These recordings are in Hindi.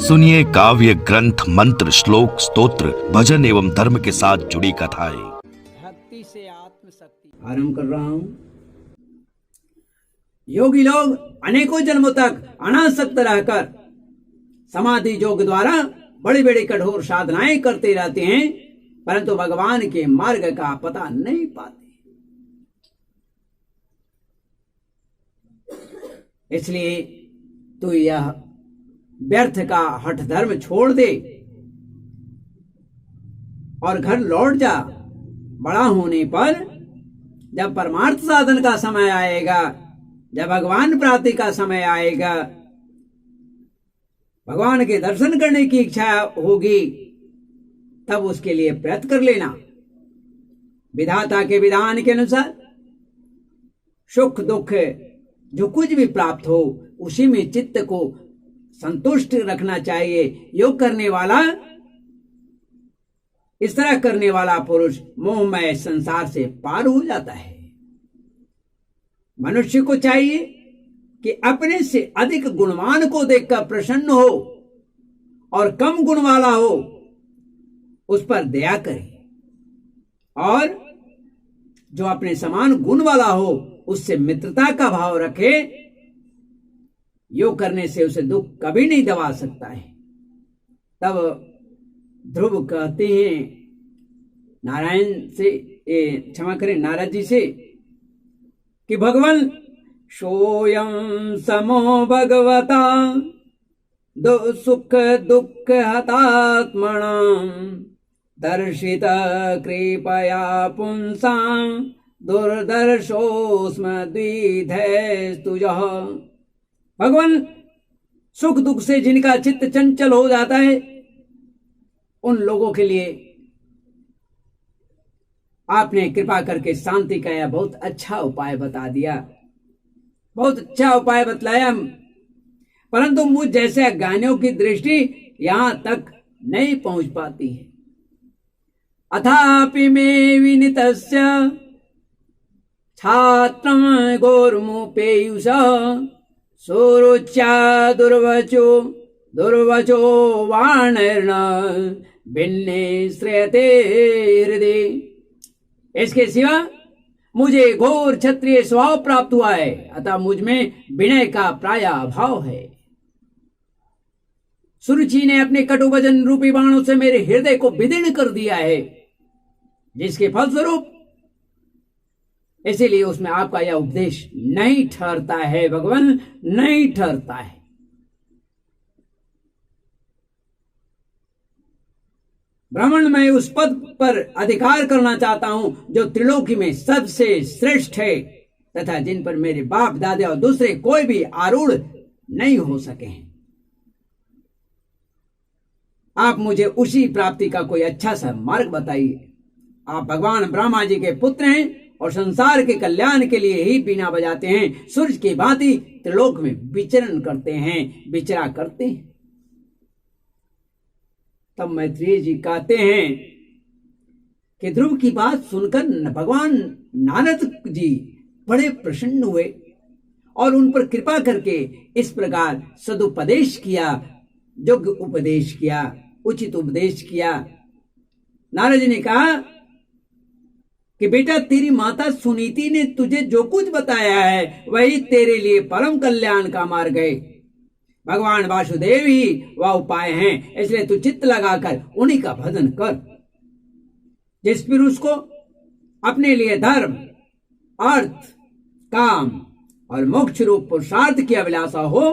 सुनिए काव्य ग्रंथ, मंत्र, श्लोक, स्तोत्र, भजन एवं धर्म के साथ जुड़ी कथाएं। भक्ति से आत्मशक्ति आरंभ कर रहा हूं। योगी लोग अनेकों जन्मों तक अनासक्त रहकर समाधि योग द्वारा बड़ी बड़ी कठोर साधनाएं करते रहते हैं, परंतु भगवान के मार्ग का पता नहीं पाते। इसलिए तू यह व्यर्थ का हठ धर्म छोड़ दे और घर लौट जा। बड़ा होने पर जब परमार्थ साधन का समय आएगा, जब भगवान प्राप्ति का समय आएगा, भगवान के दर्शन करने की इच्छा होगी, तब उसके लिए प्रयत्न कर लेना। विधाता के विधान के अनुसार सुख दुख जो कुछ भी प्राप्त हो उसी में चित्त को संतुष्ट रखना चाहिए। योग करने वाला, इस तरह करने वाला पुरुष मोहमय संसार से पार हो जाता है। मनुष्य को चाहिए कि अपने से अधिक गुणवान को देखकर प्रसन्न हो और कम गुण वाला हो उस पर दया करे, और जो अपने समान गुण वाला हो उससे मित्रता का भाव रखे। योग करने से उसे दुख कभी नहीं दबा सकता है। तब ध्रुव कहते हैं नारायण से, क्षमा करें, नारद जी से कि भगवान सोयम समो भगवता सुख दुख हतात्मना दर्शित कृपया पुंसां दुर्दर्शोस्म द्विधैस्तुजः। भगवान सुख दुख से जिनका चित्त चंचल हो जाता है, उन लोगों के लिए आपने कृपा करके शांति का यह बहुत अच्छा उपाय बता दिया, बहुत अच्छा उपाय बतलाया, परंतु मुझ जैसे अज्ञानियों की दृष्टि यहां तक नहीं पहुंच पाती है। अथापि मे विनितस्य छात्रम गौरमुपेयुष सुरुच्या दुर्वचो वाणर्न भिन्ने श्रेयते हृदय। इसके सिवा मुझे घोर क्षत्रिय स्वभाव प्राप्त हुआ है, अतः मुझ में विनय का प्राय अभाव है। सुरुचि ने अपने कटुवचन रूपी बाणों से मेरे हृदय को विदीर्ण कर दिया है, जिसके फलस्वरूप इसीलिए उसमें आपका यह उपदेश नहीं ठहरता है। भगवान नहीं ठहरता है। ब्राह्मण, मैं उस पद पर अधिकार करना चाहता हूं जो त्रिलोकी में सबसे श्रेष्ठ है तथा जिन पर मेरे बाप दादा और दूसरे कोई भी आरूढ़ नहीं हो सके हैं। आप मुझे उसी प्राप्ति का कोई अच्छा सा मार्ग बताइए। आप भगवान ब्रह्मा जी के पुत्र हैं और संसार के कल्याण के लिए ही बीना बजाते हैं। सूर्य की भांति त्रिलोक में विचरण करते हैं, विचरा करते हैं। तब मैत्रेय जी कहते हैं कि ध्रुव की बात सुनकर भगवान नारद जी बड़े प्रसन्न हुए और उन पर कृपा करके इस प्रकार सदुपदेश किया, योग्य उपदेश किया, उचित उपदेश किया। नारद जी ने कहा कि बेटा, तेरी माता सुनीति ने तुझे जो कुछ बताया है वही तेरे लिए परम कल्याण का मार्ग है। भगवान वासुदेव ही वह उपाय हैं, इसलिए तू चित्त लगाकर उन्हीं का भजन कर। जिस पुरुष को अपने लिए धर्म, अर्थ, काम और मोक्ष रूप पुरुषार्थ की अभिलाषा हो,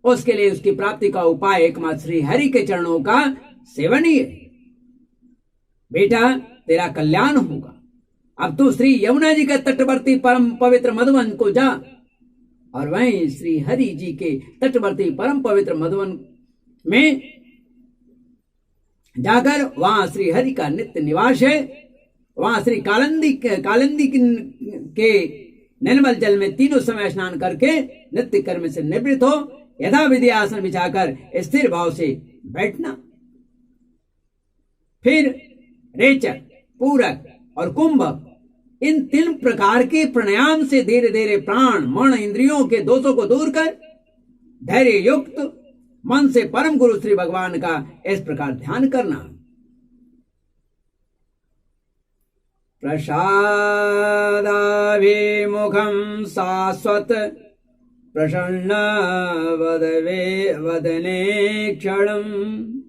उसके लिए उसकी प्राप्ति का उपाय एकमात्र श्री हरि के चरणों का सेवन ही है। बेटा, तेरा कल्याण होगा। अब तू श्री यमुना जी के तटवर्ती परम पवित्र मधुवन को जा और वहीं श्री हरि जी के तटवर्ती परम पवित्र मधुवन में जाकर वहां श्री हरि का नित्य निवास है। वहां श्री कालिंदी के निर्मल जल में तीनों समय स्नान करके नित्य कर्म से निवृत्त हो। यथा विधि आसन बिछाकर स्थिर भाव से बैठना। फिर रेचक, पूरक और कुंभक, इन 3 प्रकार के प्राणायाम से धीरे धीरे प्राण, मन, इंद्रियों के दोषों को दूर कर धैर्य युक्त मन से परम गुरु श्री भगवान का इस प्रकार ध्यान करना। प्रसादाभिमुखं शाश्वत प्रसन्न वदने क्षणम्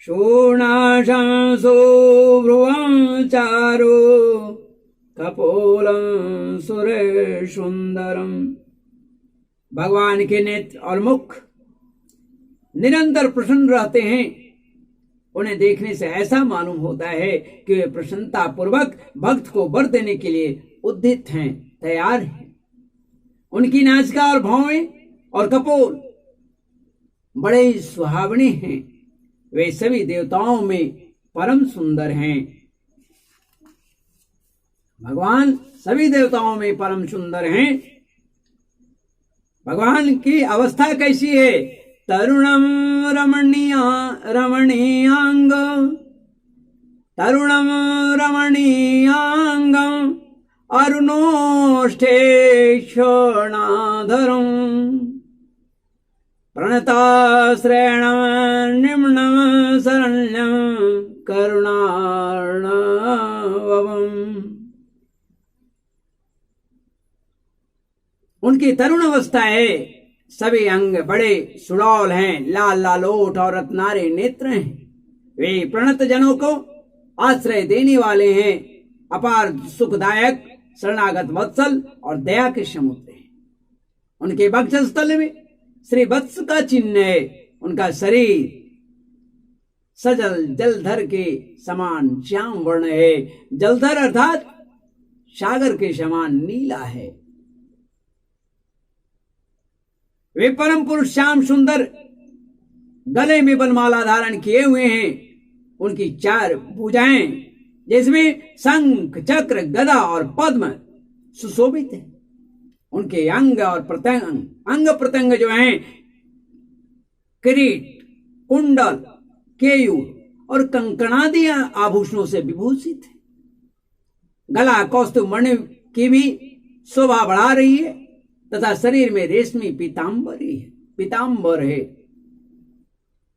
शूर्णाशं सुभ्रुवं चारु कपोलं सुरेशुंदरम। भगवान के नेत्र और मुख निरंतर प्रसन्न रहते हैं। उन्हें देखने से ऐसा मालूम होता है कि वे प्रसन्नता पूर्वक भक्त को वर देने के लिए उद्यत हैं, तैयार हैं। उनकी नासिका और भौहें और कपोल बड़े ही सुहावने हैं। वे सभी देवताओं में परम सुंदर हैं। भगवान सभी देवताओं में परम सुंदर हैं। भगवान की अवस्था कैसी है? तरुणम रमणीयांग तरुणम रमणीयांगम अरुणोष्ठे क्षणाधरम प्रणताश्रयणं निम्नं शरण्यं करुणार्णवम्। उनकी तरुण अवस्था है। सभी अंग बड़े सुडौल हैं, लाल लालोट और रत्नारे नेत्र हैं। वे प्रणत जनों को आश्रय देने वाले हैं। अपार सुखदायक शरणागत वत्सल और दया के समुद्र हैं। उनके वक्षस्थल में श्री वत्स का चिन्ह है। उनका शरीर सजल जलधर के समान श्याम वर्ण है। जलधर अर्थात सागर के समान नीला है। वे परम पुरुष श्याम सुंदर गले में बनमाला धारण किए हुए हैं। उनकी 4 भुजाएं जिसमें शंख चक्र गदा और पद्म सुशोभित है। उनके अंग प्रत्यंग जो हैं किरीट, कुंडल, केयूर और कंकणादि आभूषणों से विभूषित है। गला कौस्तुभ मणि की भी शोभा बढ़ा रही है तथा शरीर में रेशमी पीतांबर है।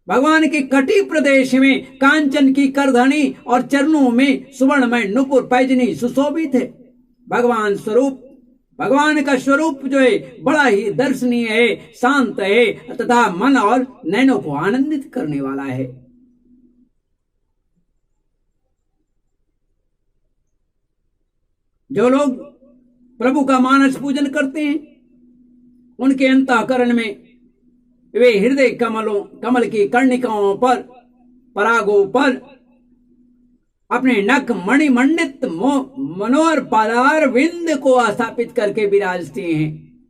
भगवान के कटी प्रदेश में कांचन की करधनी और चरणों में सुवर्णमय नुपुर पैजनी सुशोभित है। भगवान का स्वरूप जो है बड़ा ही दर्शनीय है, शांत है तथा मन और नैनों को आनंदित करने वाला है। जो लोग प्रभु का मानस पूजन करते हैं उनके अंतःकरण में वे हृदय कमल की कर्णिकाओं पर परागों पर अपने नख मणिमंडित मनोहर पादार विंद को स्थापित करके विराजते हैं।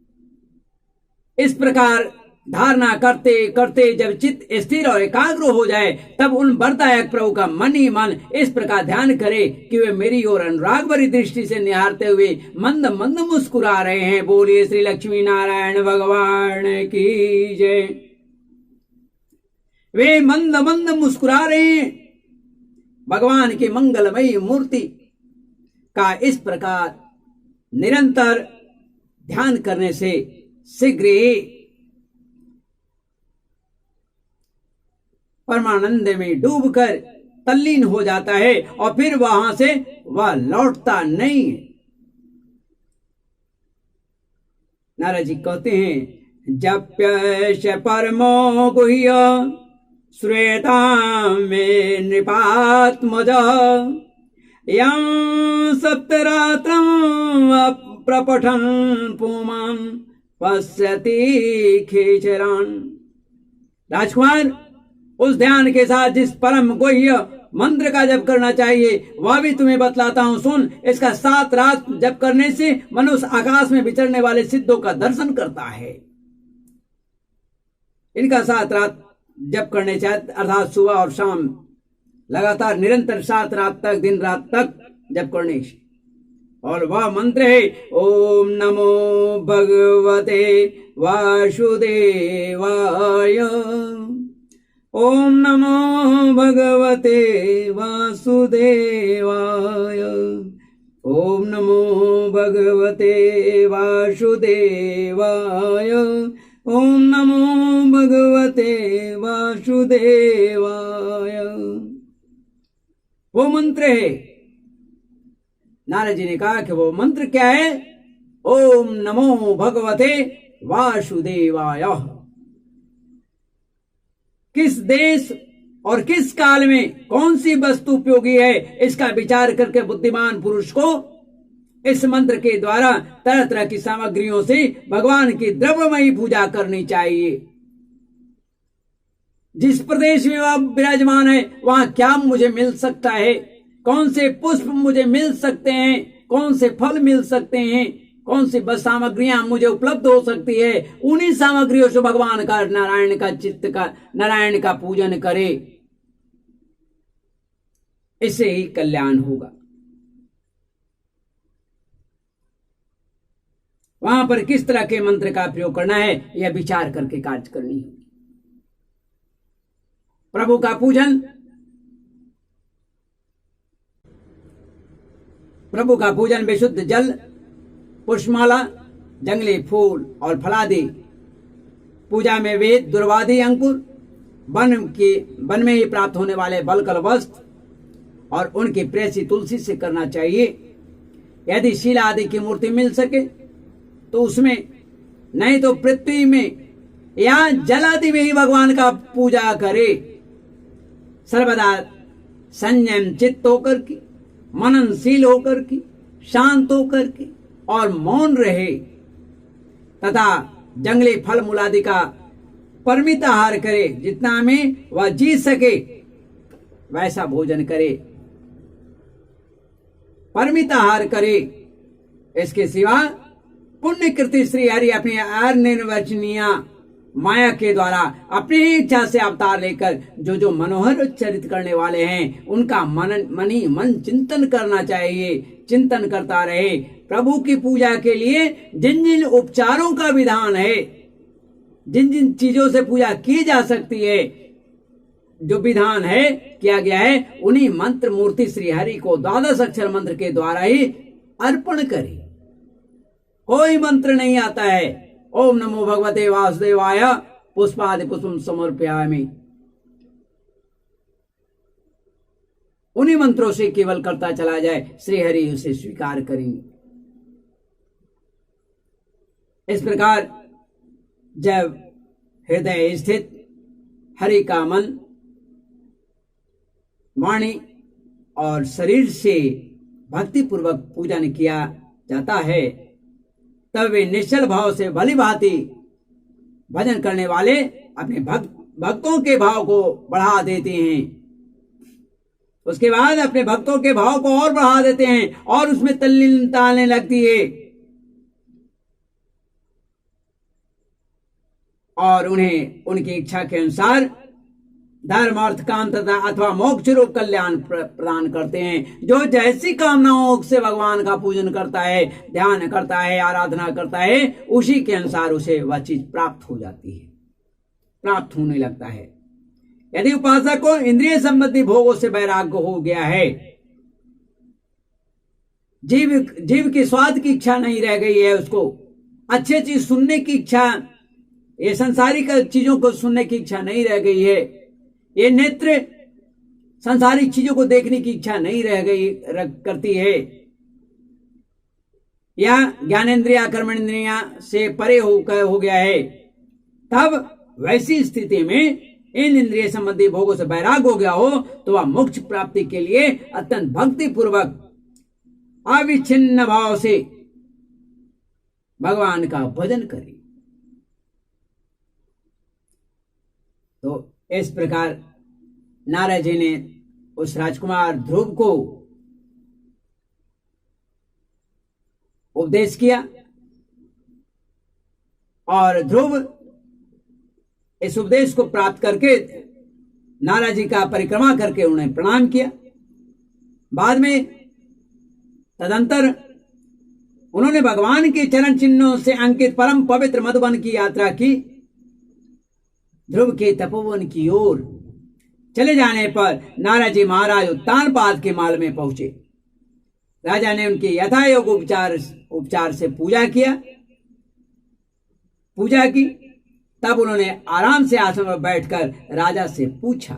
इस प्रकार धारणा करते करते जब चित्त स्थिर और एकाग्र हो जाए तब उन वरदायक प्रभु का मन ही मन इस प्रकार ध्यान करे कि वे मेरी ओर अनुराग भरी दृष्टि से निहारते हुए मंद मंद मुस्कुरा रहे हैं। बोलिए श्री लक्ष्मी नारायण भगवान की जय। वे मंद मंद मुस्कुरा रहे हैं। भगवान की मंगलमयी मूर्ति का इस प्रकार निरंतर ध्यान करने से शीघ्र ही परमानंद में डूबकर तल्लीन हो जाता है और फिर वहां से वह लौटता नहीं। नारद जी कहते हैं जप्य परमो गुह्य श्वेता में नृपात्मज यं सप्तरात्रं प्रपठन पुमान् पश्यति खेचरान्। राजकुमार, उस ध्यान के साथ जिस परम गुह्य मंत्र का जप करना चाहिए वह भी तुम्हें बतलाता हूं, सुन। इसका 7 रात जप करने से मनुष्य आकाश में विचरने वाले सिद्धों का दर्शन करता है। इनका 7 रात जप करने चाहिए, अर्थात सुबह और शाम लगातार निरंतर 7 रात तक, दिन रात तक जप करने से। और वह मंत्र है ओम नमो भगवते वासुदेवाय। ओम नमो भगवते वासुदेवाय। ओम नमो भगवते वासुदेवाय। ओम नमो भगवते वासुदेवाय। वो मंत्र है। नारद जी ने कहा कि वो मंत्र क्या है? ओम नमो भगवते वासुदेवाय। किस देश और किस काल में कौन सी वस्तु उपयोगी है, इसका विचार करके बुद्धिमान पुरुष को इस मंत्र के द्वारा तरह तरह की सामग्रियों से भगवान की द्रव्यमयी पूजा करनी चाहिए। जिस प्रदेश में वह विराजमान है वहां क्या मुझे मिल सकता है, कौन से पुष्प मुझे मिल सकते हैं, कौन से फल मिल सकते हैं, कौन सी बस सामग्रियां मुझे उपलब्ध हो सकती है, उन्हीं सामग्रियों से भगवान का नारायण का पूजन करे। इससे ही कल्याण होगा। वहां पर किस तरह के मंत्र का प्रयोग करना है यह विचार करके कार्य करनी है। प्रभु का पूजन, प्रभु का पूजन विशुद्ध जल, पुष्पमाला, जंगली फूल और फलादि, पूजा में वेद, दुर्वादि अंकुर, वन में ही प्राप्त होने वाले बलकल वस्त्र और उनकी प्रेसी तुलसी से करना चाहिए। यदि शिला आदि की मूर्ति मिल सके तो उसमें, नहीं तो पृथ्वी में या जल आदि में ही भगवान का पूजा करे। सर्वदा संयम चित्त होकर की, मननशील होकर की, शांत होकर की और मौन रहे तथा जंगली फल मूल आदि का परिमित आहार करे। जितना में वह जी सके वैसा भोजन करे, परिमित आहार करे। इसके सिवा पुण्य कृति श्री हरि अपनी अनिर्वचनीय माया के द्वारा अपनी इच्छा से अवतार लेकर जो मनोहर चरित करने वाले हैं उनका मन चिंतन करना चाहिए। चिंतन करता रहे। प्रभु की पूजा के लिए जिन जिन उपचारों का विधान है, जिन जिन चीजों से पूजा की जा सकती है, जो विधान है किया गया है, उन्हीं मंत्र मूर्ति श्री हरि को द्वादश अक्षर मंत्र के द्वारा ही अर्पण करे। कोई मंत्र नहीं आता है। ओम नमो भगवते वासुदेवाय पुष्पादि पुष्पम समर्पयामि, उन्हीं मंत्रों से केवल करता चला जाए, श्री हरि उसे स्वीकार करेंगे। इस प्रकार जब हृदय स्थित हरि का मन, वाणी और शरीर से भक्ति पूर्वक पूजन किया जाता है, तब वे निश्चल भाव से भली भांति भजन करने वाले अपने भक्तों के भाव को बढ़ा देते हैं। उसके बाद अपने भक्तों के भाव को और बढ़ा देते हैं और उसमें तल्लीनता आने लगती है और उन्हें उनकी इच्छा के अनुसार धर्म, अर्थ, काम तथा अथवा मोक्ष रूप कल्याण प्रदान करते हैं। जो जैसी कामनाओं से भगवान का पूजन करता है, ध्यान करता है, आराधना करता है, उसी के अनुसार उसे वह चीज प्राप्त हो जाती है, प्राप्त होने लगता है। यदि उपासक को इंद्रिय संबंधी भोगों से वैराग्य हो गया है, जीव की स्वाद की इच्छा नहीं रह गई है, उसको अच्छे चीज सुनने की इच्छा, ये संसारिक चीजों को सुनने की इच्छा नहीं रह गई है, ये नेत्र संसारिक चीजों को देखने की इच्छा नहीं रह गई करती है, या ज्ञानेन्द्रिया कर्मेंद्रिया से परे हो गया है, तब वैसी स्थिति में इन इंद्रिय संबंधी भोगों से वैराग हो गया हो तो वह मोक्ष प्राप्ति के लिए अत्यंत भक्ति पूर्वक अविच्छिन्न भाव से भगवान का भजन करे। तो इस प्रकार नारद जी ने उस राजकुमार ध्रुव को उपदेश किया और ध्रुव इस उपदेश को प्राप्त करके नारद जी का परिक्रमा करके उन्हें प्रणाम किया। बाद में तदंतर उन्होंने भगवान के चरण चिन्हों से अंकित परम पवित्र मधुबन की यात्रा की। ध्रुव के तपोवन की ओर चले जाने पर नारद जी महाराज उत्तानपाद के माल में पहुंचे। राजा ने उनके यथायोग उपचार से पूजा की। तब उन्होंने आराम से आसन पर बैठकर राजा से पूछा।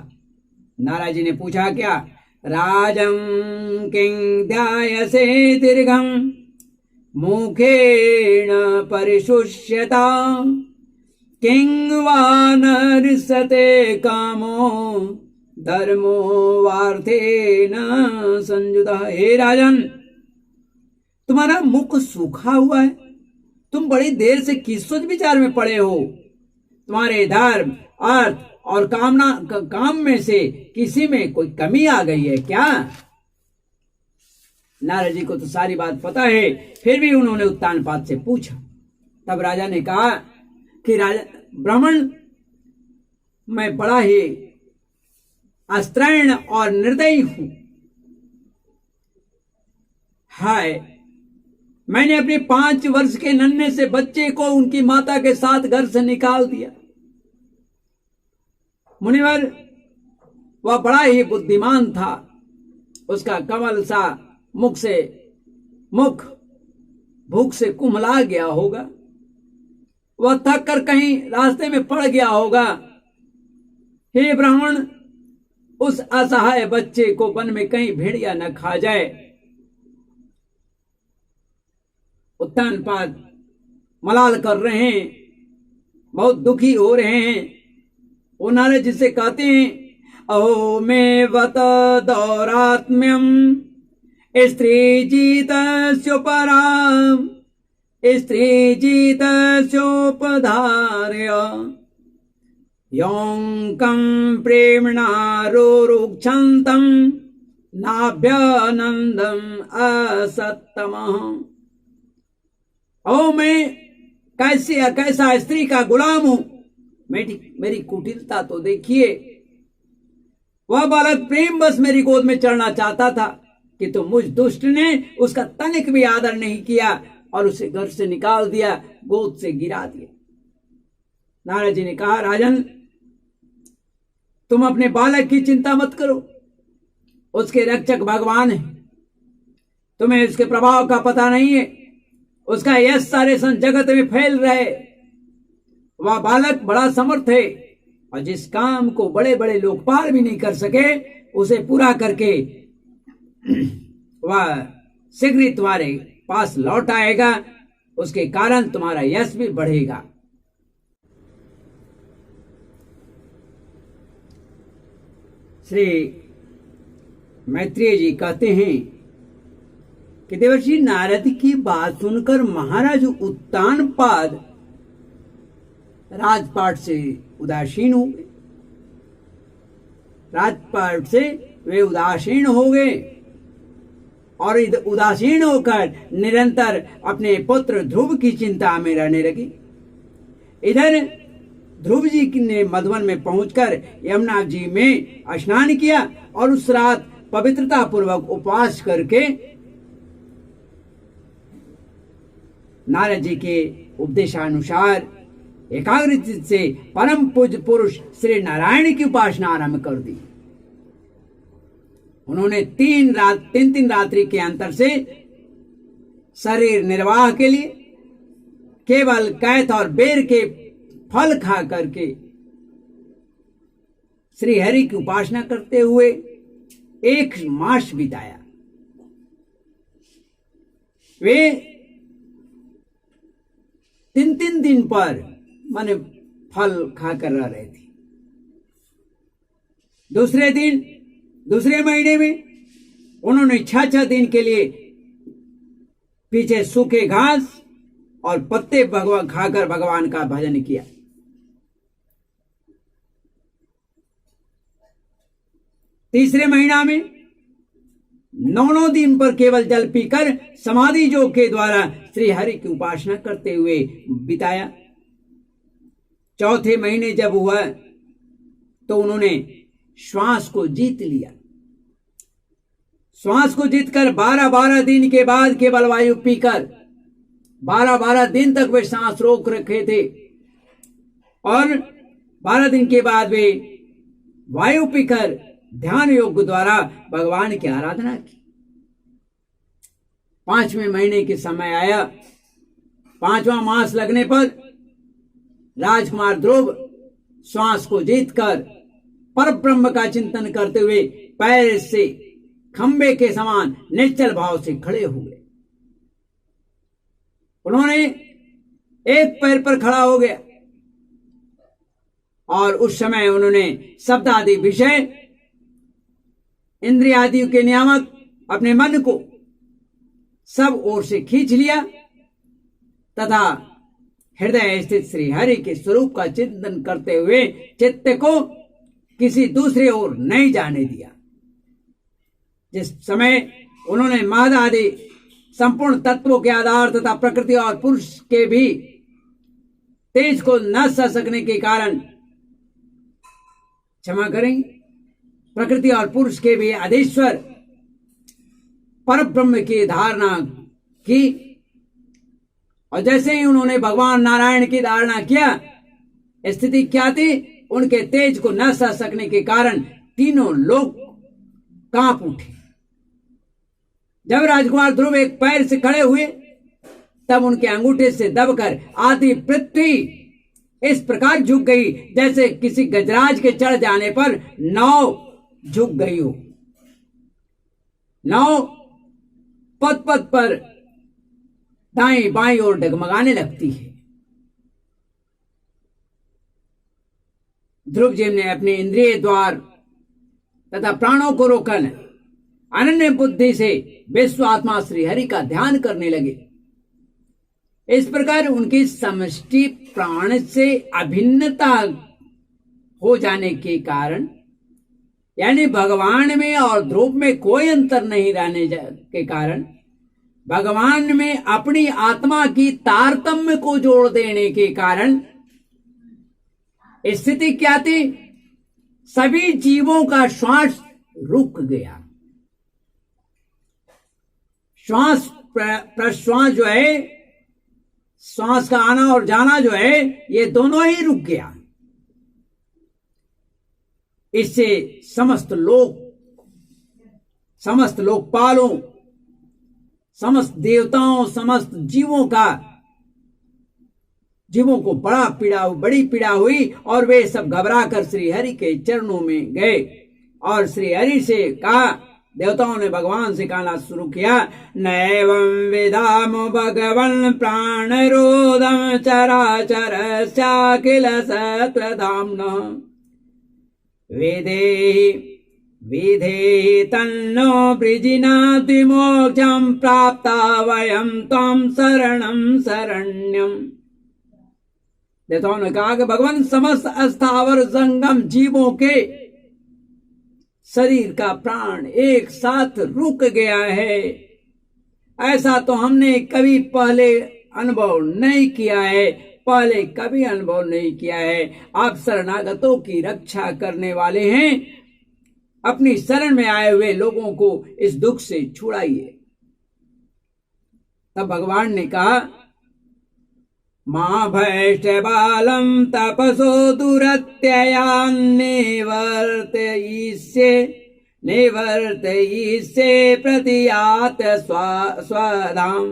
नारद जी ने पूछा क्या? राजं किं ध्यायसे दीर्घं मुखेन परिशुष्यता किं वा नर्सते कामो धर्मो वार्थेन संयुतः। हे राजन, तुम्हारा मुख सूखा हुआ है, तुम बड़ी देर से किस सोच विचार में पड़े हो? तुम्हारे धर्म, अर्थ और काम में से किसी में कोई कमी आ गई है क्या? नारद जी को तो सारी बात पता है, फिर भी उन्होंने उत्तानपाद से पूछा। तब राजा ने कहा कि राजा ब्राह्मण, मैं बड़ा ही अस्त्रैण और निर्दयी हूं। हाय, मैंने अपने 5 वर्ष के नन्हे से बच्चे को उनकी माता के साथ घर से निकाल दिया। मुनिवर, वह बड़ा ही बुद्धिमान था, उसका कमल सा मुख भूख से कुम्हला गया होगा, वह थक कर कहीं रास्ते में पड़ गया होगा। हे ब्राह्मण, उस असहाय बच्चे को वन में कहीं भेड़िया न खा जाए। उत्तानपाद मलाल कर रहे हैं, बहुत दुखी हो रहे हैं। वो नारद जी से कहते हैं, अहो मे वत दौरात्म्यम स्त्री जीतस्योपराम स्त्री जीतस्योपधार्य योंकं प्रेमणा रोरुक्षन्तम नाभ्यानंदम असत्तमः। ओ, मैं कैसा स्त्री का गुलाम हूं, मेरी कुटिलता तो देखिए। वह बालक प्रेम बस मेरी गोद में चढ़ना चाहता था कि तो मुझ दुष्ट ने उसका तनिक भी आदर नहीं किया और उसे घर से निकाल दिया, गोद से गिरा दिया। नारद जी ने कहा, राजन, तुम अपने बालक की चिंता मत करो, उसके रक्षक भगवान है। तुम्हें उसके प्रभाव का पता नहीं है, उसका यश सारे जगत में फैल रहे। वह बालक बड़ा समर्थ है और जिस काम को बड़े बड़े लोकपाल भी नहीं कर सके, उसे पूरा करके वह शीघ्र ही तुम्हारे पास लौट आएगा। उसके कारण तुम्हारा यश भी बढ़ेगा। श्री मैत्रेय जी कहते हैं कि देवर्षि नारद की बात सुनकर महाराज उत्तानपाद राजपाट से उदासीन हो गए। राजपाट से वे उदासीन हो गए और उदासीन होकर निरंतर अपने पुत्र ध्रुव की चिंता में रहने लगे। इधर ध्रुव जी ने मधुवन में पहुंचकर यमुना जी में स्नान किया और उस रात पवित्रता पूर्वक उपवास करके नारद जी के उपदेशानुसार एकाग्रचित्त से परम पूज्य पुरुष श्री नारायण की उपासना आरंभ कर दी। उन्होंने 3 रात्रि के अंतर से शरीर निर्वाह के लिए केवल कैथ और बेर के फल खा करके श्री हरि की उपासना करते हुए 1 मास बिताया। वे 3 दिन पर माने फल खाकर रह रहे थे। दूसरे महीने में उन्होंने 6 दिन के लिए पीछे सूखे घास और पत्ते खाकर भगवान का भजन किया। तीसरे महीना में 9 दिन पर केवल जल पीकर समाधि योग के द्वारा श्री हरि की उपासना करते हुए बिताया। चौथे महीने जब हुआ तो उन्होंने श्वास को जीत लिया। श्वास को जीतकर 12 दिन के बाद केवल वायु पीकर 12 दिन तक वे सांस रोक रखे थे और 12 दिन के बाद वे वायु पीकर ध्यान योग द्वारा भगवान की आराधना की। 5वें महीने के समय आया। 5वां मास लगने पर राजकुमार ध्रुव श्वास को जीतकर पर ब्रह्म का चिंतन करते हुए पैर से खंबे के समान निश्चल भाव से खड़े हुए। उन्होंने एक पैर पर खड़ा हो गया और उस समय उन्होंने शब्द आदि विषय, इंद्रिय आदि के नियामक अपने मन को सब ओर से खींच लिया तथा हृदय स्थित श्री हरि के स्वरूप का चिंतन करते हुए चित्त को किसी दूसरे ओर नहीं जाने दिया। जिस समय उन्होंने महद आदि संपूर्ण तत्वों के आधार तथा प्रकृति और पुरुष के भी तेज को न सह सकने के कारण, क्षमा करें, प्रकृति और पुरुष के भी अधीश्वर पर ब्रह्म की धारणा की, और जैसे ही उन्होंने भगवान नारायण की धारणा किया, स्थिति क्या थी? उनके तेज को न सह सकने के कारण तीनों लोग कांप उठे। जब राजकुमार ध्रुव एक पैर से खड़े हुए तब उनके अंगूठे से दबकर आधी पृथ्वी इस प्रकार झुक गई जैसे किसी गजराज के चढ़ जाने पर नाव झुक गई हो। नाव पथ पथ पर दाएं बाएं ओर डगमगाने लगती है। ध्रुव जी ने अपने इंद्रिय द्वार तथा प्राणों को रोकन अनन्य बुद्धि से विश्व आत्मा श्री हरि का ध्यान करने लगे। इस प्रकार उनकी समष्टि प्राण से अभिन्नता हो जाने के कारण, यानी भगवान में और ध्रुव में कोई अंतर नहीं रहने के कारण, भगवान में अपनी आत्मा की तारतम्य को जोड़ देने के कारण स्थिति क्या थी? सभी जीवों का श्वास रुक गया। श्वास प्रश्वास जो है, श्वास का आना और जाना जो है, ये दोनों ही रुक गया। इससे समस्त लोकपालों, समस्त देवताओं, समस्त जीवों को बड़ी पीड़ा हुई और वे सब घबरा कर श्री हरि के चरणों में गए और श्री हरि से कहा, देवताओं ने भगवान से कहना शुरू किया, नैवं विदाम भगवन् प्राणरोधम चराचरस्या किल सत्वधाम्ना विधेहि तन्नो वृजिनाति मोक्षं प्राप्ता वयं त्वं शरणं शरण्यम्। देवताओं ने कहा कि भगवान समस्त अस्थावर जंगम जीवों के शरीर का प्राण एक साथ रुक गया है, ऐसा तो हमने कभी पहले अनुभव नहीं किया है, पहले कभी अनुभव नहीं किया है। आप शरणागतों की रक्षा करने वाले हैं, अपनी शरण में आए हुए लोगों को इस दुख से छुड़ाइए। तब भगवान ने कहा, मां भैष्टबालम तपसो निवर्तयिष्ये प्रतियात स्वधाम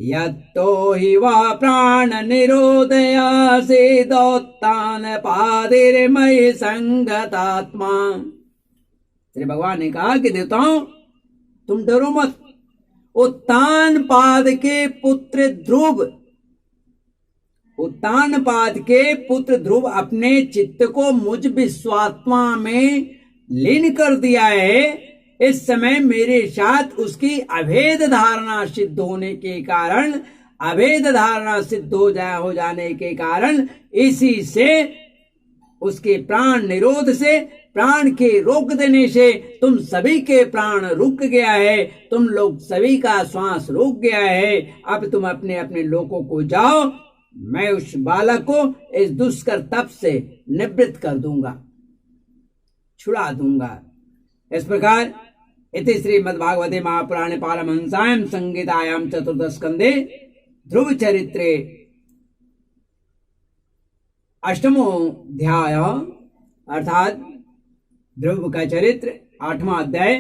यत्तो हि वा प्राण निरोधयासि दोत्तान पादिर्मयि संगतात्मा। श्री भगवान ने कहा कि देवताओं, तुम डरो मत। उत्तान पाद के पुत्र ध्रुव अपने चित्त को मुझ विश्वात्मा में लीन कर दिया है। इस समय मेरे साथ उसकी अभेद धारणा सिद्ध होने के कारण, अभेद धारणा सिद्ध हो जाने के कारण, इसी से उसके प्राण निरोध से, प्राण के रोक देने से तुम सभी के प्राण रुक गया है, तुम लोग सभी का श्वास रुक गया है। अब तुम अपने अपने लोकों को जाओ, मैं उस बालक को इस दुष्कर तप से निवृत्त कर दूंगा, छुड़ा दूंगा। इस प्रकार इति श्रीमद्भागवते महापुराणे पारमहंस्यां संहितायां चतुर्दश स्कंदे ध्रुव चरित्रे अष्टमोऽध्याय अर्थात ध्रुव का चरित्र 8वां अध्याय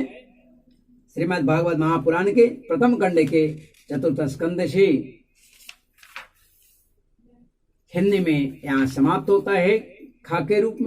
श्रीमद्भागवत महापुराण के प्रथम खंड के चतुर्थ स्कंद से हिंदी में यहाँ समाप्त होता है खा के रूप में।